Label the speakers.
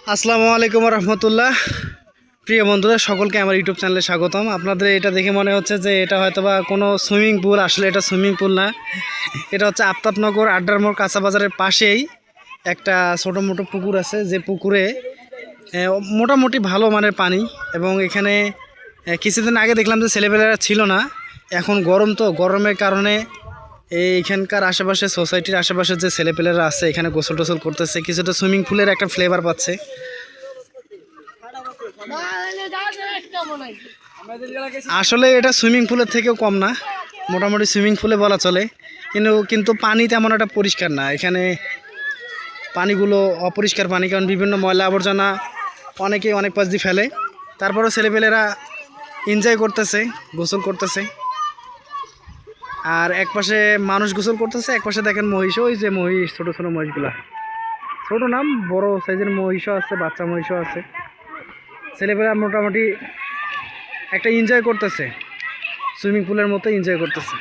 Speaker 1: আসসালামু আলাইকুম রহমতুল্লাহ। প্রিয় বন্ধুরা, সকলকে আমার ইউটিউব চ্যানেলে স্বাগতম। আপনাদের এটা দেখে মনে হচ্ছে যে এটা হয়তোবা কোনো সুইমিং পুল, আসলে এটা সুইমিং পুল না। এটা হচ্ছে আফতাবনগর আড্ডার মোড় কাঁচা বাজারের পাশেই একটা ছোটো মোটো পুকুর আছে, যে পুকুরে মোটামুটি ভালো মানের পানি। এবং এখানে কিছুদিন আগে দেখলাম যে ছেলেপেলেরা ছিল না, এখন গরম, তো গরমের কারণে এইখানকার আশেপাশে সোসাইটির আশেপাশে যে ছেলেপেলেরা আছে এখানে গোসল টোসল করতেছে, কিছুটা সুইমিং পুলের একটা ফ্লেভার পাচ্ছে। আসলে এটা সুইমিং পুলের থেকেও কম না, মোটামুটি সুইমিং পুলে বলা চলে। কিন্তু পানি তেমন একটা পরিষ্কার না। এখানে পানিগুলো অপরিষ্কার পানি, কারণ বিভিন্ন ময়লা আবর্জনা অনেকেই অনেক পাশ দিয়ে ফেলে। তারপরেও ছেলেপেলেরা এনজয় করতেছে, গোসল করতেছে। আর একপাশে মানুষ গোসল করতেছে, একপাশে দেখেন মহিষ, ওই যে মহিষ, ছোটো ছোটো মহিষগুলা, ছোটো নাম বড় সাইজের মহিষও আছে, বাচ্চা মহিষও আছে। ছেলেপেলেরা মোটামুটি একটা এনজয় করতেছে, সুইমিং পুলের মতো এনজয় করতেছে।